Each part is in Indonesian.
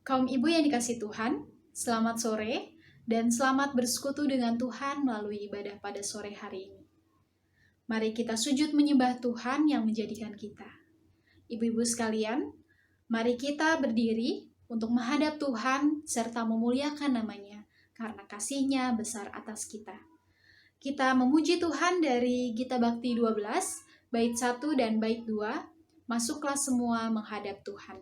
Kaum ibu yang dikasihi Tuhan, selamat sore dan selamat bersekutu dengan Tuhan melalui ibadah pada sore hari ini. Mari kita sujud menyembah Tuhan yang menjadikan kita. Ibu-ibu sekalian, mari kita berdiri untuk menghadap Tuhan serta memuliakan namanya karena kasih-Nya besar atas kita. Kita memuji Tuhan dari Gita Bakti 12, bait 1 dan bait 2, masuklah semua menghadap Tuhan.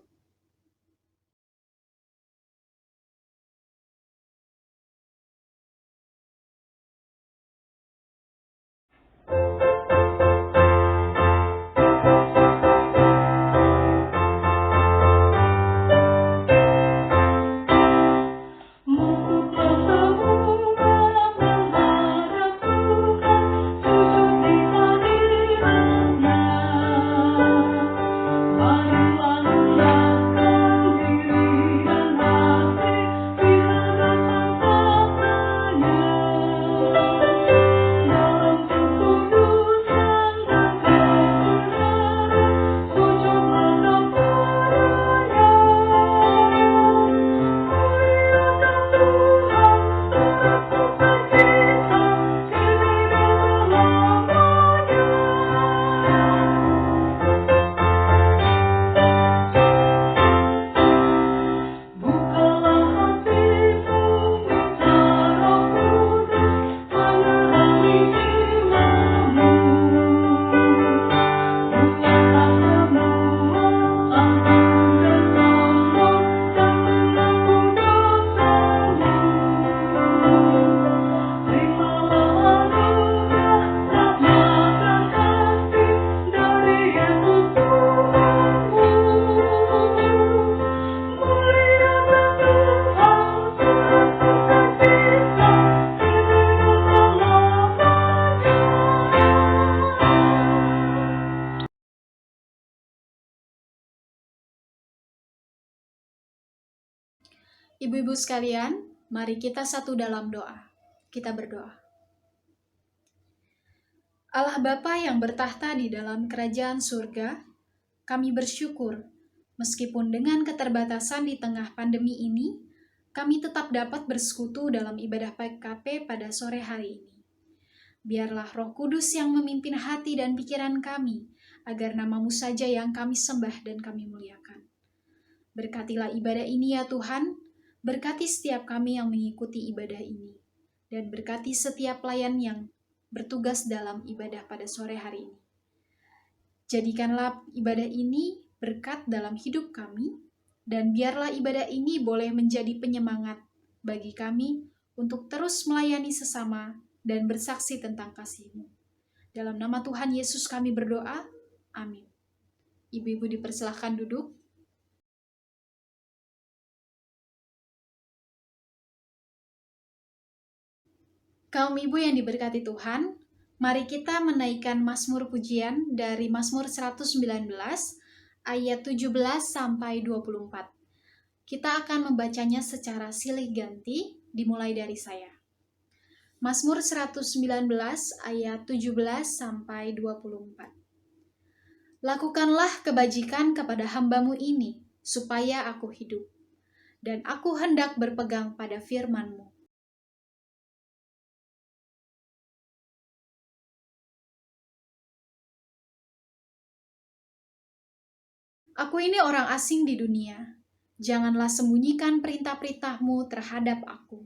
Ibu-ibu sekalian, mari kita satu dalam doa. Kita berdoa. Allah Bapa yang bertahta di dalam kerajaan surga, kami bersyukur meskipun dengan keterbatasan di tengah pandemi ini, kami tetap dapat bersekutu dalam ibadah PKP pada sore hari ini. Biarlah Roh Kudus yang memimpin hati dan pikiran kami, agar nama-Mu saja yang kami sembah dan kami muliakan. Berkatilah ibadah ini ya Tuhan, berkati setiap kami yang mengikuti ibadah ini, dan berkati setiap pelayan yang bertugas dalam ibadah pada sore hari ini. Jadikanlah ibadah ini berkat dalam hidup kami, dan biarlah ibadah ini boleh menjadi penyemangat bagi kami untuk terus melayani sesama dan bersaksi tentang kasih-Mu. Dalam nama Tuhan Yesus kami berdoa, amin. Ibu-ibu dipersilahkan duduk. Kaum ibu yang diberkati Tuhan, mari kita menaikkan Mazmur pujian dari Mazmur 119 ayat 17 sampai 24. Kita akan membacanya secara silih ganti, dimulai dari saya. Mazmur 119 ayat 17 sampai 24. Lakukanlah kebajikan kepada hamba-Mu ini, supaya aku hidup, dan aku hendak berpegang pada firman-Mu. Aku ini orang asing di dunia. Janganlah sembunyikan perintah-perintah-Mu terhadap aku.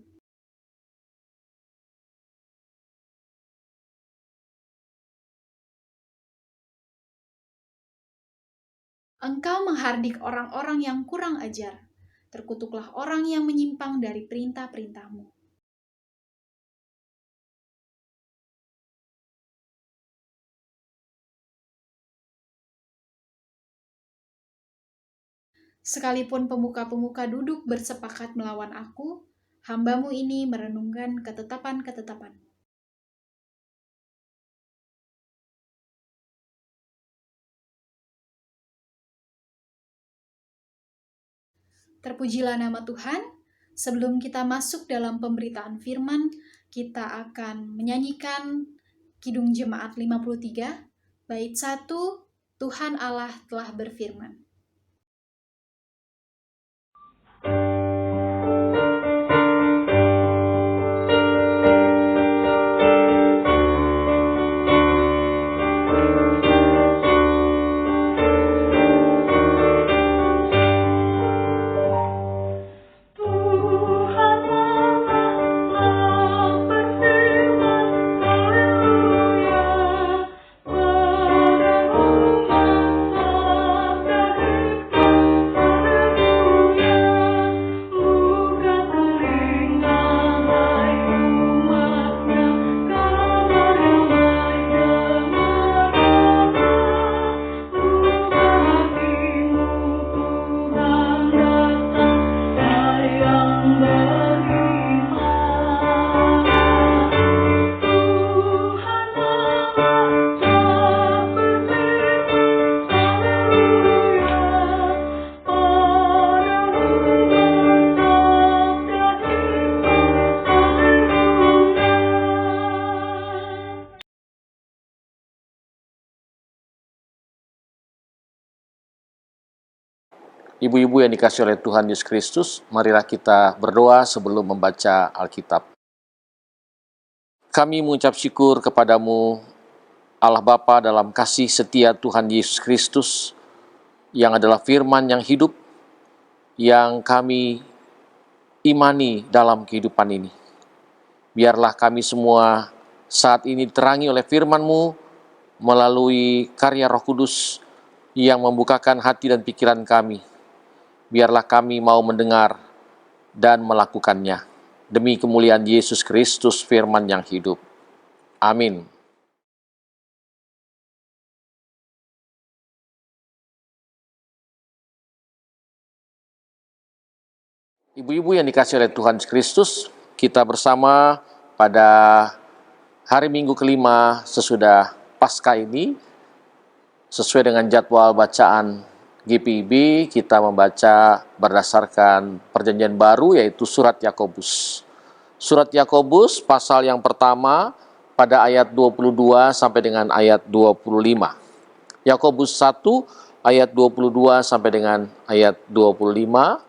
Engkau menghardik orang-orang yang kurang ajar. Terkutuklah orang yang menyimpang dari perintah-perintah-Mu. Sekalipun pemuka-pemuka duduk bersepakat melawan aku, hamba-Mu ini merenungkan ketetapan-ketetapan-Mu. Terpujilah nama Tuhan. Sebelum kita masuk dalam pemberitaan firman, kita akan menyanyikan Kidung Jemaat 53, bait 1, Tuhan Allah telah berfirman. Ibu-ibu yang dikasihi oleh Tuhan Yesus Kristus, marilah kita berdoa sebelum membaca Alkitab. Kami mengucap syukur kepadamu, Allah Bapa, dalam kasih setia Tuhan Yesus Kristus, yang adalah firman yang hidup, yang kami imani dalam kehidupan ini. Biarlah kami semua saat ini terangi oleh firman-Mu melalui karya Roh Kudus yang membukakan hati dan pikiran kami. Biarlah kami mau mendengar dan melakukannya. Demi kemuliaan Yesus Kristus, firman yang hidup. Amin. Ibu-ibu yang dikasihi oleh Tuhan Yesus Kristus, kita bersama pada hari Minggu kelima sesudah Paskah ini, sesuai dengan jadwal bacaan GPIB, kita membaca berdasarkan perjanjian baru, yaitu surat Yakobus. Surat Yakobus pasal yang pertama pada ayat 22 sampai dengan ayat 25. Yakobus 1 ayat 22 sampai dengan ayat 25.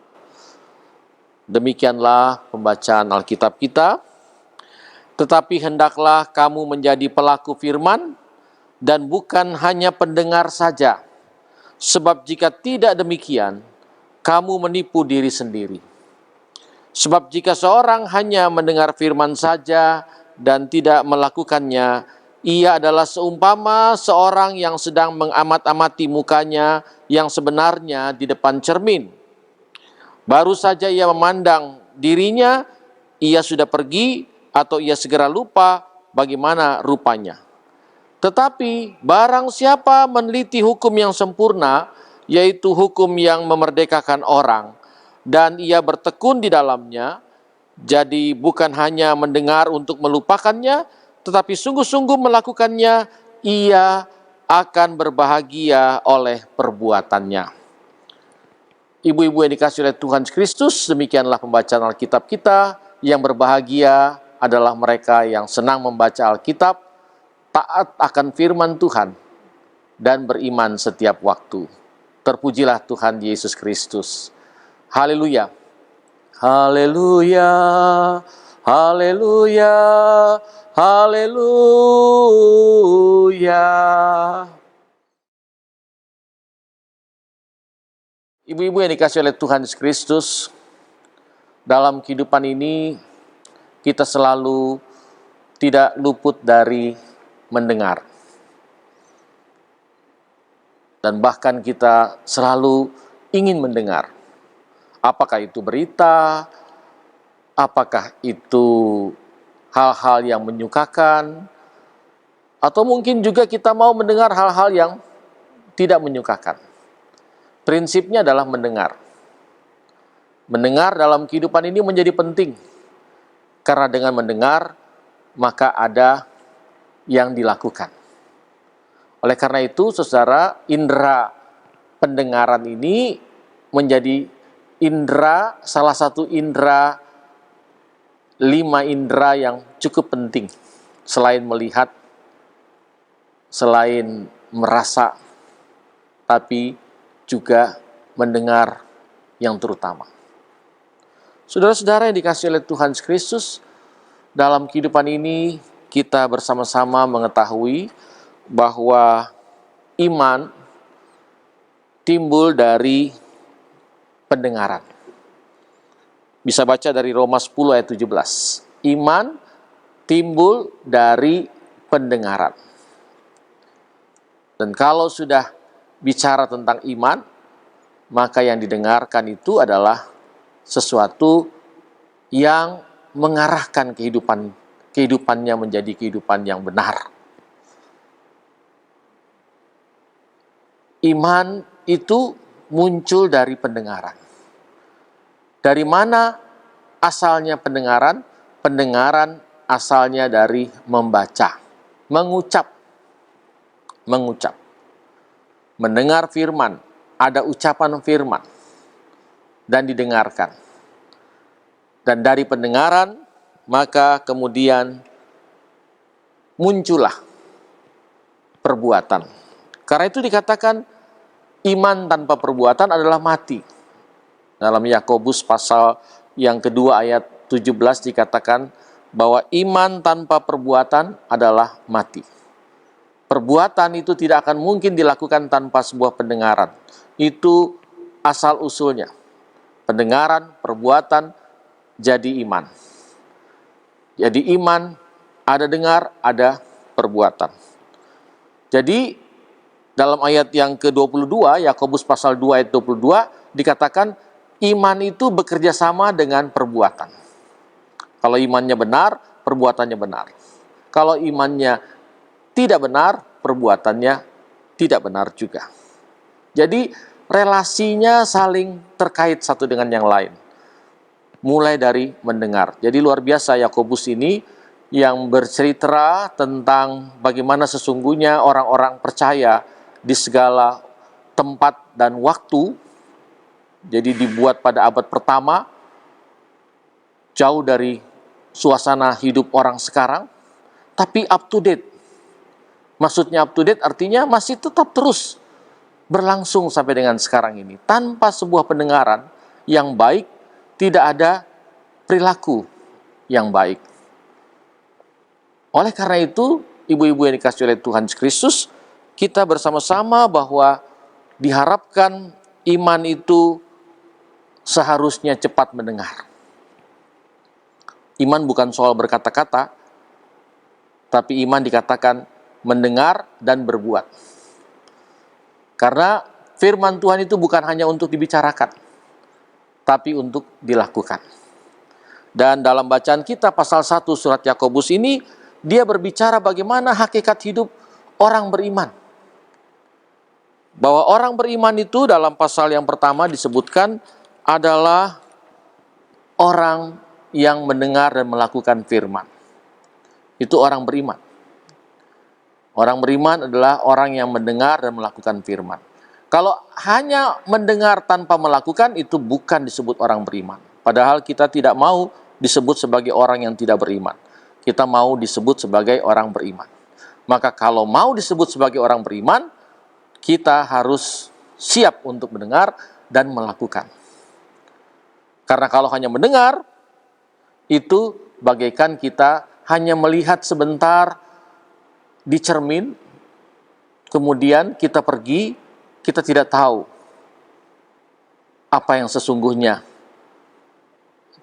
Demikianlah pembacaan Alkitab kita. Tetapi hendaklah kamu menjadi pelaku firman dan bukan hanya pendengar saja. Sebab jika tidak demikian, kamu menipu diri sendiri. Sebab jika seorang hanya mendengar firman saja dan tidak melakukannya, ia adalah seumpama seorang yang sedang mengamat-amati mukanya yang sebenarnya di depan cermin. Baru saja ia memandang dirinya, ia sudah pergi atau ia segera lupa bagaimana rupanya. Tetapi barang siapa meneliti hukum yang sempurna, yaitu hukum yang memerdekakan orang, dan ia bertekun di dalamnya, jadi bukan hanya mendengar untuk melupakannya, tetapi sungguh-sungguh melakukannya, ia akan berbahagia oleh perbuatannya. Ibu-ibu yang dikasihi oleh Tuhan Kristus, demikianlah pembacaan Alkitab kita. Yang berbahagia adalah mereka yang senang membaca Alkitab, taat akan firman Tuhan, dan beriman setiap waktu. Terpujilah Tuhan Yesus Kristus. Haleluya. Haleluya. Haleluya. Haleluya. Ibu-ibu yang dikasihi oleh Tuhan Yesus Kristus, dalam kehidupan ini kita selalu tidak luput dari mendengar. Dan bahkan kita selalu ingin mendengar. Apakah itu berita, apakah itu hal-hal yang menyukakan, atau mungkin juga kita mau mendengar hal-hal yang tidak menyukakan. Prinsipnya adalah mendengar. Mendengar dalam kehidupan ini menjadi penting. Karena dengan mendengar, maka ada yang dilakukan. Oleh karena itu, saudara, indera pendengaran ini menjadi salah satu indera, 5 indera yang cukup penting. Selain melihat, selain merasa, tapi juga mendengar yang terutama. Saudara-saudara yang dikasihi oleh Tuhan Kristus, dalam kehidupan ini kita bersama-sama mengetahui bahwa iman timbul dari pendengaran. Bisa baca dari Roma 10 ayat 17. Iman timbul dari pendengaran. Dan kalau sudah bicara tentang iman, maka yang didengarkan itu adalah sesuatu yang mengarahkan kehidupannya menjadi kehidupan yang benar. Iman itu muncul dari pendengaran. Dari mana asalnya pendengaran? Pendengaran asalnya dari membaca, mengucap. Mendengar firman, ada ucapan firman, dan didengarkan. Dan dari pendengaran, maka kemudian muncullah perbuatan. Karena itu dikatakan iman tanpa perbuatan adalah mati. Dalam Yakobus pasal yang kedua ayat 17 dikatakan bahwa iman tanpa perbuatan adalah mati. Perbuatan itu tidak akan mungkin dilakukan tanpa sebuah pendengaran. Itu asal usulnya. Pendengaran, perbuatan, jadi iman. Jadi iman, ada dengar, ada perbuatan. Jadi dalam ayat yang ke-22, Yakobus pasal 2 ayat 22, dikatakan iman itu bekerja sama dengan perbuatan. Kalau imannya benar, perbuatannya benar. Kalau imannya tidak benar, perbuatannya tidak benar juga. Jadi relasinya saling terkait satu dengan yang lain. Mulai dari mendengar. Jadi luar biasa Yakobus ini yang bercerita tentang bagaimana sesungguhnya orang-orang percaya di segala tempat dan waktu. Jadi dibuat pada abad pertama, jauh dari suasana hidup orang sekarang, tapi up to date. Maksudnya up to date artinya masih tetap terus berlangsung sampai dengan sekarang ini. Tanpa sebuah pendengaran yang baik, tidak ada perilaku yang baik. Oleh karena itu, ibu-ibu yang dikasihi oleh Tuhan Yesus Kristus, kita bersama-sama bahwa diharapkan iman itu seharusnya cepat mendengar. Iman bukan soal berkata-kata, tapi iman dikatakan mendengar dan berbuat. Karena firman Tuhan itu bukan hanya untuk dibicarakan, tapi untuk dilakukan. Dan dalam bacaan kita pasal 1 surat Yakobus ini, dia berbicara bagaimana hakikat hidup orang beriman. Bahwa orang beriman itu dalam pasal yang pertama disebutkan adalah orang yang mendengar dan melakukan firman. Itu orang beriman. Orang beriman adalah orang yang mendengar dan melakukan firman. Kalau hanya mendengar tanpa melakukan, itu bukan disebut orang beriman. Padahal kita tidak mau disebut sebagai orang yang tidak beriman. Kita mau disebut sebagai orang beriman. Maka kalau mau disebut sebagai orang beriman, kita harus siap untuk mendengar dan melakukan. Karena kalau hanya mendengar, itu bagaikan kita hanya melihat sebentar di cermin, kemudian kita pergi, kita tidak tahu apa yang sesungguhnya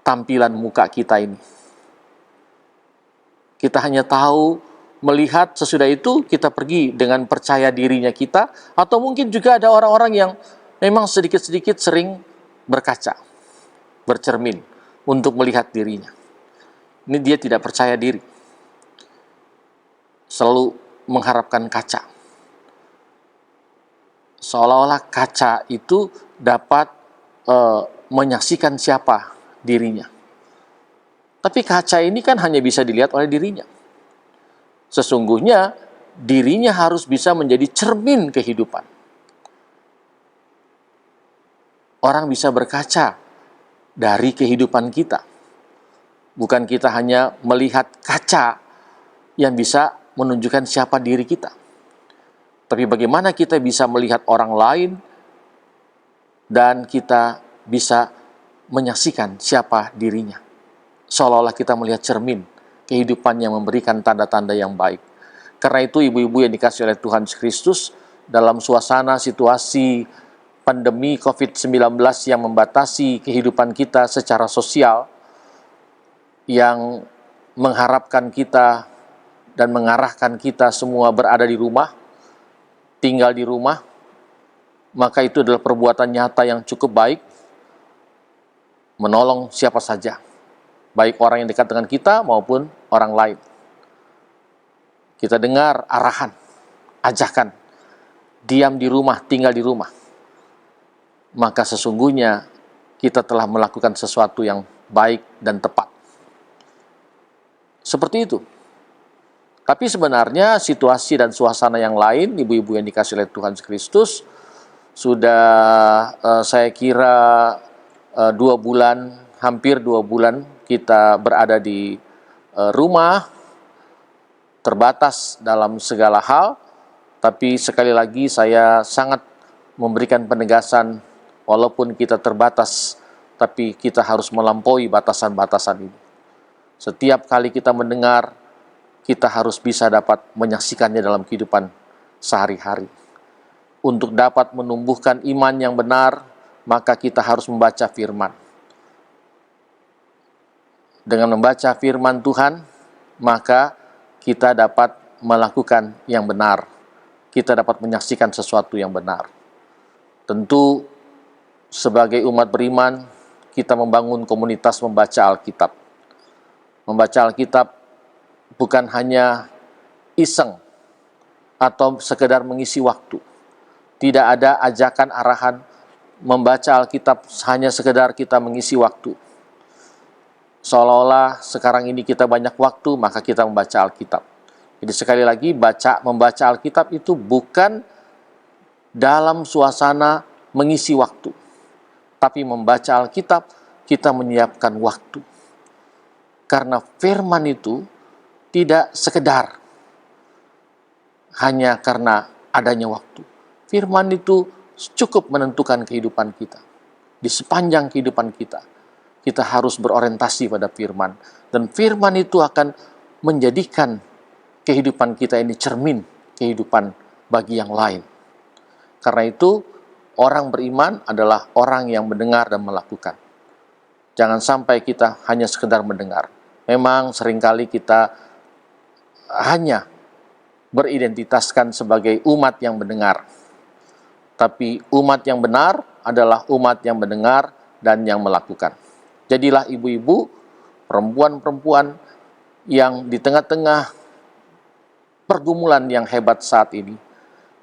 tampilan muka kita ini. Kita hanya tahu melihat, sesudah itu kita pergi dengan percaya dirinya kita, atau mungkin juga ada orang-orang yang memang sedikit-sedikit sering berkaca, bercermin untuk melihat dirinya. Ini dia tidak percaya diri, selalu mengharapkan kaca. Seolah-olah kaca itu dapat menyaksikan siapa dirinya. Tapi kaca ini kan hanya bisa dilihat oleh dirinya. Sesungguhnya dirinya harus bisa menjadi cermin kehidupan. Orang bisa berkaca dari kehidupan kita. Bukan kita hanya melihat kaca yang bisa menunjukkan siapa diri kita. Tapi bagaimana kita bisa melihat orang lain dan kita bisa menyaksikan siapa dirinya. Seolah-olah kita melihat cermin kehidupan yang memberikan tanda-tanda yang baik. Karena itu ibu-ibu yang dikasihi oleh Tuhan Yesus Kristus, dalam suasana situasi pandemi COVID-19 yang membatasi kehidupan kita secara sosial, yang mengharapkan kita dan mengarahkan kita semua berada di rumah, tinggal di rumah, maka itu adalah perbuatan nyata yang cukup baik, menolong siapa saja, baik orang yang dekat dengan kita maupun orang lain. Kita dengar arahan, ajakan, diam di rumah, tinggal di rumah. Maka sesungguhnya kita telah melakukan sesuatu yang baik dan tepat. Seperti itu. Tapi sebenarnya situasi dan suasana yang lain, ibu-ibu yang dikasihi oleh Tuhan Yesus Kristus, sudah saya kira 2 bulan, hampir 2 bulan kita berada di rumah, terbatas dalam segala hal. Tapi sekali lagi saya sangat memberikan penegasan, walaupun kita terbatas tapi kita harus melampaui batasan-batasan ini. Setiap kali kita mendengar, kita harus bisa dapat menyaksikannya dalam kehidupan sehari-hari. Untuk dapat menumbuhkan iman yang benar, maka kita harus membaca firman. Dengan membaca firman Tuhan, maka kita dapat melakukan yang benar. Kita dapat menyaksikan sesuatu yang benar. Tentu, sebagai umat beriman, kita membangun komunitas membaca Alkitab. Membaca Alkitab bukan hanya iseng atau sekedar mengisi waktu. Tidak ada ajakan arahan membaca Alkitab hanya sekedar kita mengisi waktu. Seolah-olah sekarang ini kita banyak waktu, maka kita membaca Alkitab. Jadi sekali lagi, membaca Alkitab itu bukan dalam suasana mengisi waktu. Tapi membaca Alkitab, kita menyiapkan waktu. Karena firman itu tidak sekedar hanya karena adanya waktu. Firman itu cukup menentukan kehidupan kita. Di sepanjang kehidupan kita, kita harus berorientasi pada firman. Dan firman itu akan menjadikan kehidupan kita ini cermin kehidupan bagi yang lain. Karena itu, orang beriman adalah orang yang mendengar dan melakukan. Jangan sampai kita hanya sekedar mendengar. Memang seringkali kita hanya beridentitaskan sebagai umat yang mendengar. Tapi umat yang benar adalah umat yang mendengar dan yang melakukan. Jadilah ibu-ibu, perempuan-perempuan yang di tengah-tengah pergumulan yang hebat saat ini,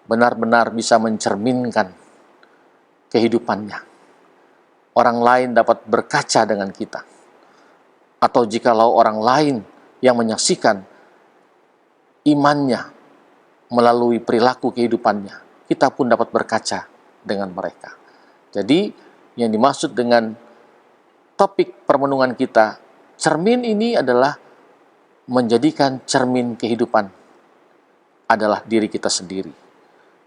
benar-benar bisa mencerminkan kehidupannya. Orang lain dapat berkaca dengan kita. Atau jikalau orang lain yang menyaksikan imannya melalui perilaku kehidupannya, kita pun dapat berkaca dengan mereka. Jadi, yang dimaksud dengan topik permenungan kita, cermin ini adalah menjadikan cermin kehidupan adalah diri kita sendiri.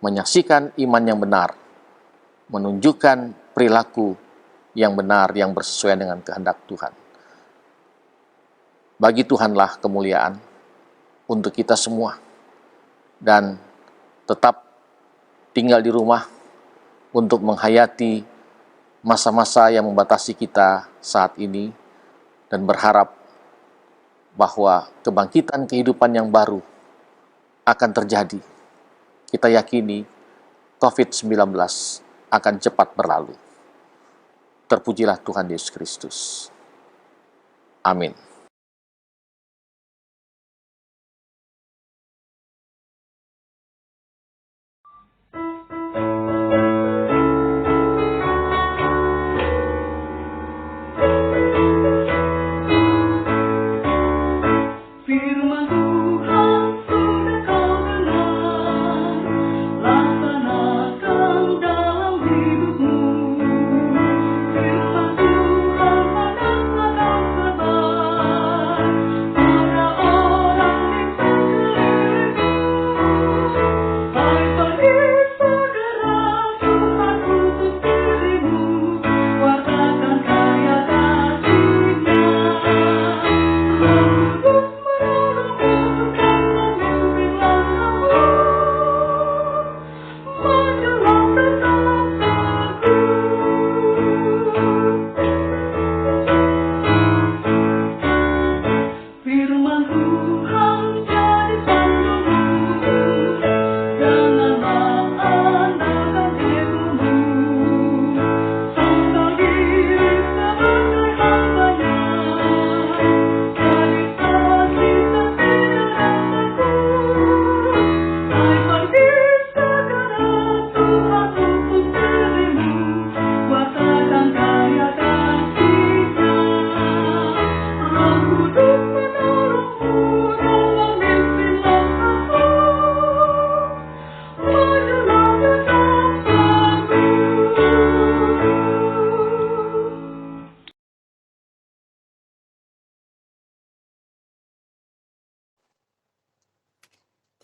Menyaksikan iman yang benar, menunjukkan perilaku yang benar yang bersesuaian dengan kehendak Tuhan. Bagi Tuhanlah kemuliaan untuk kita semua. Dan tetap tinggal di rumah untuk menghayati masa-masa yang membatasi kita saat ini dan berharap bahwa kebangkitan kehidupan yang baru akan terjadi. Kita yakini COVID-19 akan cepat berlalu. Terpujilah Tuhan Yesus Kristus. Amin.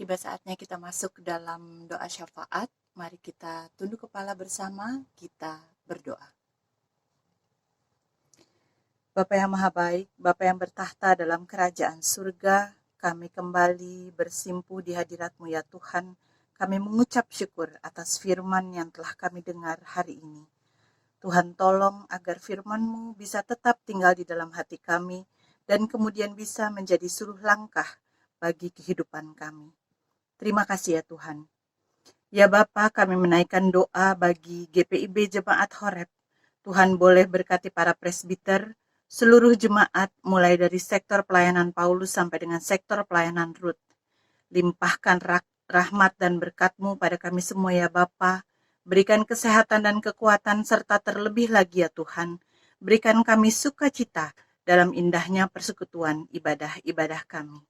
Tiba saatnya kita masuk ke dalam doa syafaat. Mari kita tunduk kepala bersama, kita berdoa. Bapa yang Maha Baik, Bapa yang bertahta dalam kerajaan surga, kami kembali bersimpu di hadirat-Mu ya Tuhan. Kami mengucap syukur atas firman yang telah kami dengar hari ini. Tuhan tolong agar firman-Mu bisa tetap tinggal di dalam hati kami dan kemudian bisa menjadi suruh langkah bagi kehidupan kami. Terima kasih ya Tuhan. Ya Bapa, kami menaikkan doa bagi GPIB Jemaat Horeb. Tuhan boleh berkati para presbiter, seluruh jemaat mulai dari sektor pelayanan Paulus sampai dengan sektor pelayanan Ruth. Limpahkan rahmat dan berkat-Mu pada kami semua ya Bapa. Berikan kesehatan dan kekuatan serta terlebih lagi ya Tuhan. Berikan kami sukacita dalam indahnya persekutuan ibadah-ibadah kami.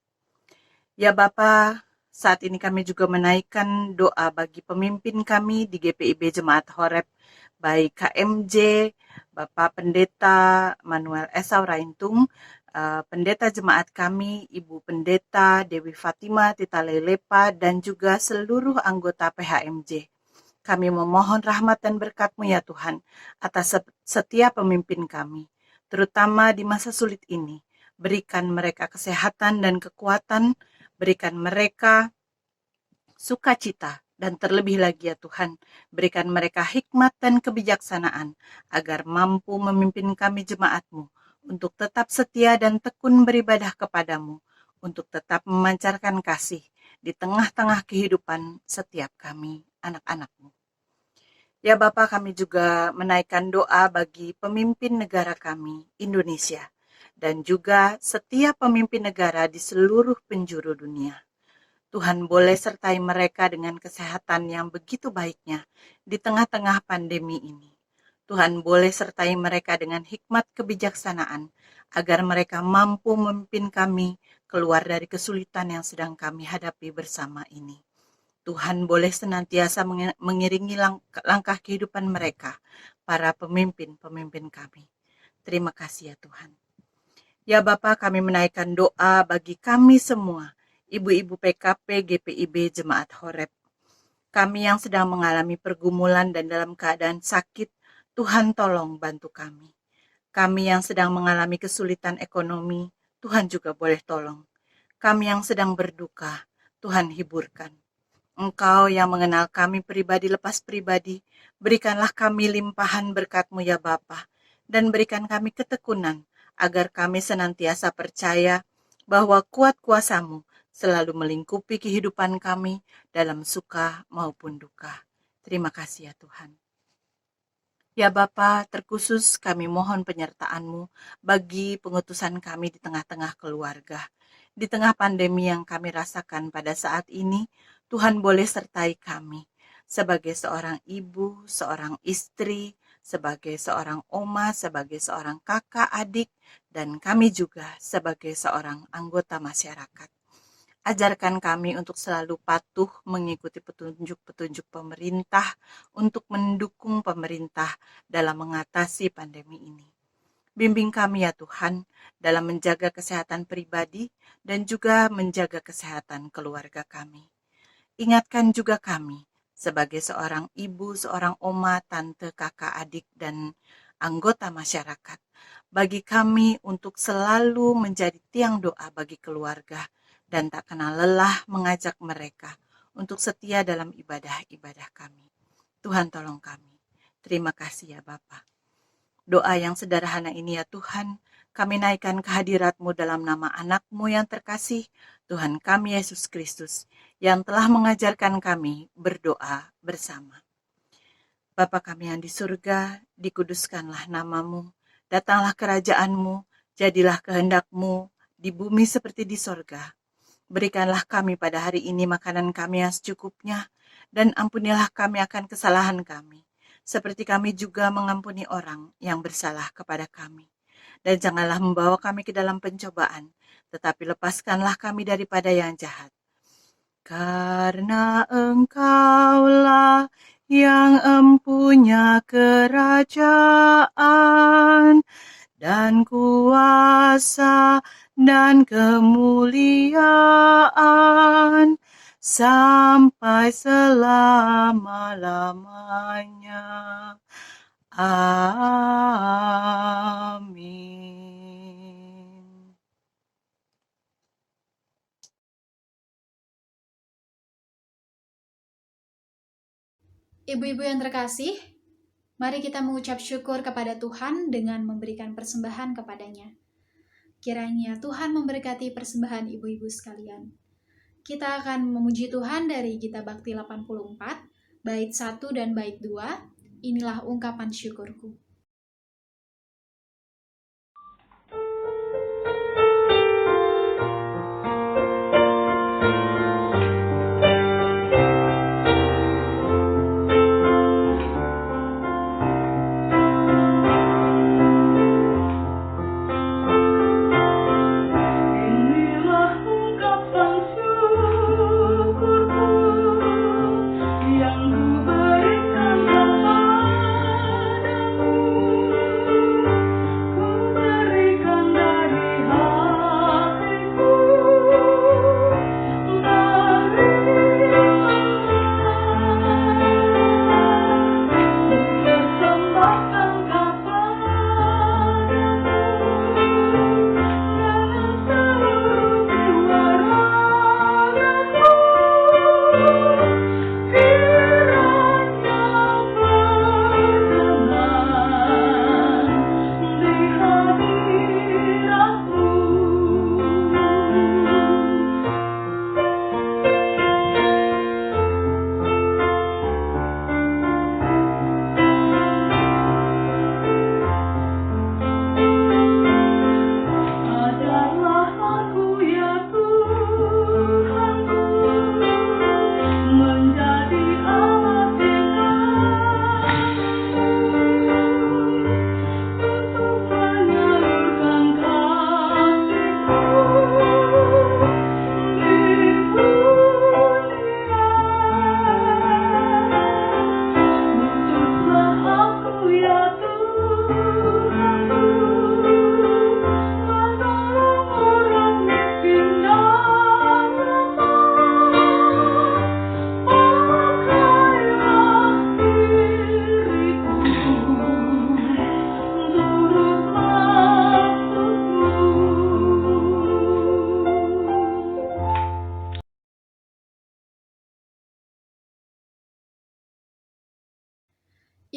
Ya Bapa, saat ini kami juga menaikkan doa bagi pemimpin kami di GPIB Jemaat Horeb, baik KMJ, Bapak Pendeta Manuel Esau Raintung, Pendeta Jemaat kami, Ibu Pendeta Dewi Fatima Tita Lelepa, dan juga seluruh anggota PHMJ. Kami memohon rahmat dan berkat-Mu ya Tuhan, atas setiap pemimpin kami, terutama di masa sulit ini. Berikan mereka kesehatan dan kekuatan, berikan mereka sukacita, dan terlebih lagi ya Tuhan, berikan mereka hikmat dan kebijaksanaan, agar mampu memimpin kami jemaat-Mu, untuk tetap setia dan tekun beribadah kepadamu, untuk tetap memancarkan kasih di tengah-tengah kehidupan setiap kami, anak-anak-Mu. Ya Bapak, kami juga menaikkan doa bagi pemimpin negara kami, Indonesia, dan juga setiap pemimpin negara di seluruh penjuru dunia. Tuhan boleh sertai mereka dengan kesehatan yang begitu baiknya di tengah-tengah pandemi ini. Tuhan boleh sertai mereka dengan hikmat kebijaksanaan, agar mereka mampu memimpin kami keluar dari kesulitan yang sedang kami hadapi bersama ini. Tuhan boleh senantiasa mengiringi langkah kehidupan mereka, para pemimpin-pemimpin kami. Terima kasih ya Tuhan. Ya Bapa, kami menaikkan doa bagi kami semua, ibu-ibu PKP GPIB Jemaat Horeb. Kami yang sedang mengalami pergumulan dan dalam keadaan sakit, Tuhan tolong bantu kami. Kami yang sedang mengalami kesulitan ekonomi, Tuhan juga boleh tolong. Kami yang sedang berduka, Tuhan hiburkan. Engkau yang mengenal kami pribadi lepas pribadi, berikanlah kami limpahan berkat-Mu ya Bapa, dan berikan kami ketekunan, agar kami senantiasa percaya bahwa kuat kuasa-Mu selalu melingkupi kehidupan kami dalam suka maupun duka. Terima kasih ya Tuhan. Ya Bapa, terkhusus kami mohon penyertaan-Mu bagi pengutusan kami di tengah-tengah keluarga. Di tengah pandemi yang kami rasakan pada saat ini, Tuhan boleh sertai kami sebagai seorang ibu, seorang istri, sebagai seorang oma, sebagai seorang kakak, adik, dan kami juga sebagai seorang anggota masyarakat. Ajarkan kami untuk selalu patuh mengikuti petunjuk-petunjuk pemerintah untuk mendukung pemerintah dalam mengatasi pandemi ini. Bimbing kami ya Tuhan dalam menjaga kesehatan pribadi dan juga menjaga kesehatan keluarga kami. Ingatkan juga kami sebagai seorang ibu, seorang oma, tante, kakak, adik, dan anggota masyarakat. Bagi kami untuk selalu menjadi tiang doa bagi keluarga dan tak kenal lelah mengajak mereka untuk setia dalam ibadah-ibadah kami. Tuhan tolong kami. Terima kasih ya Bapa. Doa yang sederhana ini ya Tuhan, kami naikkan kehadirat-Mu dalam nama anak-Mu yang terkasih, Tuhan kami Yesus Kristus, yang telah mengajarkan kami berdoa bersama. Bapa kami yang di surga, dikuduskanlah nama-Mu, datanglah kerajaan-Mu, jadilah kehendak-Mu di bumi seperti di sorga. Berikanlah kami pada hari ini makanan kami yang secukupnya, dan ampunilah kami akan kesalahan kami, seperti kami juga mengampuni orang yang bersalah kepada kami. Dan janganlah membawa kami ke dalam pencobaan, tetapi lepaskanlah kami daripada yang jahat. Karena Engkaulah yang empunya kerajaan dan kuasa dan kemuliaan sampai selama-lamanya. Amin. Ibu-ibu yang terkasih, mari kita mengucap syukur kepada Tuhan dengan memberikan persembahan kepadanya. Kiranya Tuhan memberkati persembahan ibu-ibu sekalian. Kita akan memuji Tuhan dari Gita Bakti 84, bait 1 dan bait 2. Inilah ungkapan syukurku.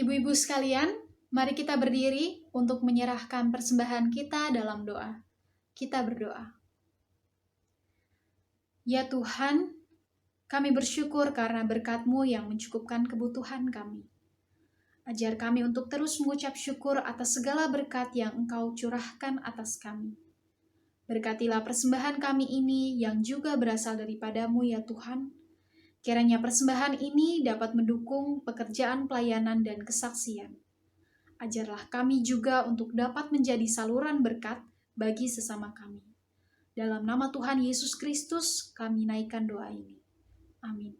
Ibu-ibu sekalian, mari kita berdiri untuk menyerahkan persembahan kita dalam doa. Kita berdoa. Ya Tuhan, kami bersyukur karena berkat-Mu yang mencukupkan kebutuhan kami. Ajar kami untuk terus mengucap syukur atas segala berkat yang Engkau curahkan atas kami. Berkatilah persembahan kami ini yang juga berasal daripada-Mu ya Tuhan. Kiranya persembahan ini dapat mendukung pekerjaan pelayanan dan kesaksian. Ajarlah kami juga untuk dapat menjadi saluran berkat bagi sesama kami. Dalam nama Tuhan Yesus Kristus, kami naikkan doa ini. Amin.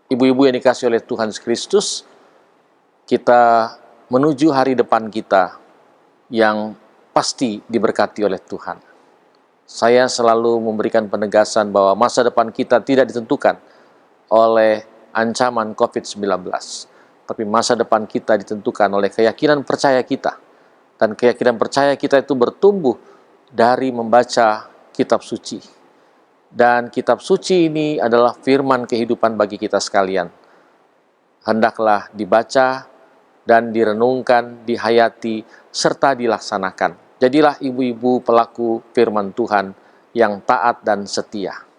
Ibu-ibu yang dikasihi oleh Tuhan Yesus Kristus, kita menuju hari depan kita yang pasti diberkati oleh Tuhan. Saya selalu memberikan penegasan bahwa masa depan kita tidak ditentukan oleh ancaman COVID-19, tapi masa depan kita ditentukan oleh keyakinan percaya kita. Dan keyakinan percaya kita itu bertumbuh dari membaca kitab suci. Dan kitab suci ini adalah firman kehidupan bagi kita sekalian. Hendaklah dibaca dan direnungkan, dihayati, serta dilaksanakan. Jadilah ibu-ibu pelaku firman Tuhan yang taat dan setia.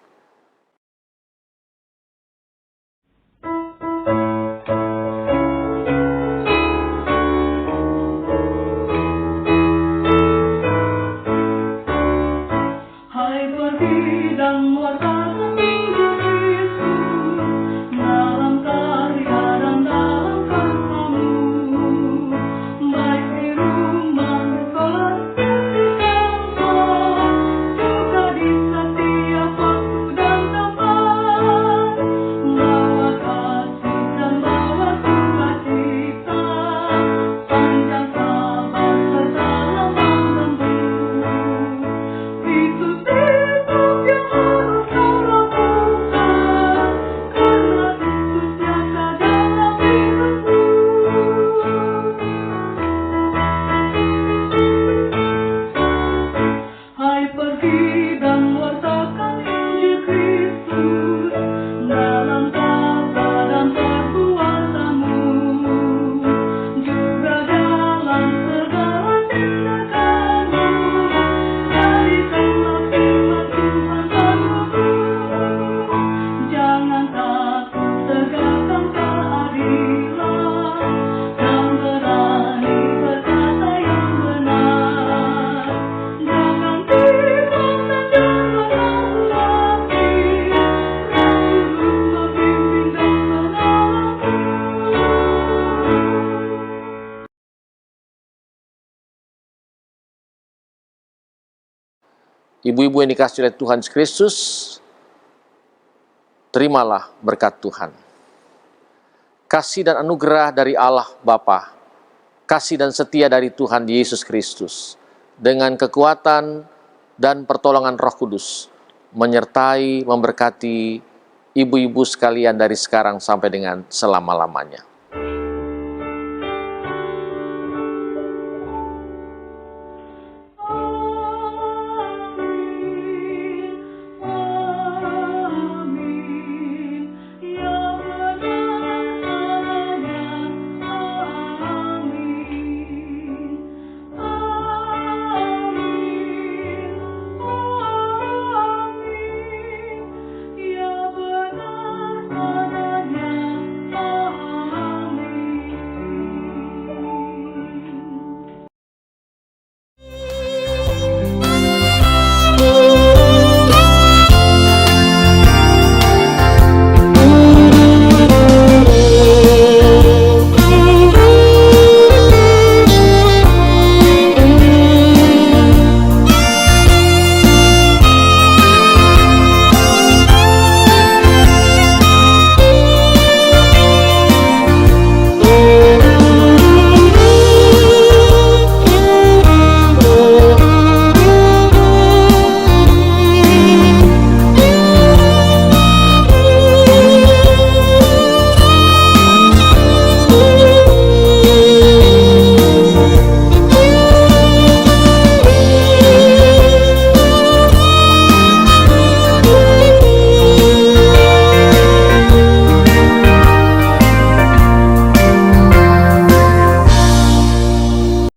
Ibu-ibu yang dikasihi oleh Tuhan Yesus Kristus, terimalah berkat Tuhan. Kasih dan anugerah dari Allah Bapa, kasih dan setia dari Tuhan Yesus Kristus, dengan kekuatan dan pertolongan Roh Kudus, menyertai, memberkati ibu-ibu sekalian dari sekarang sampai dengan selama-lamanya.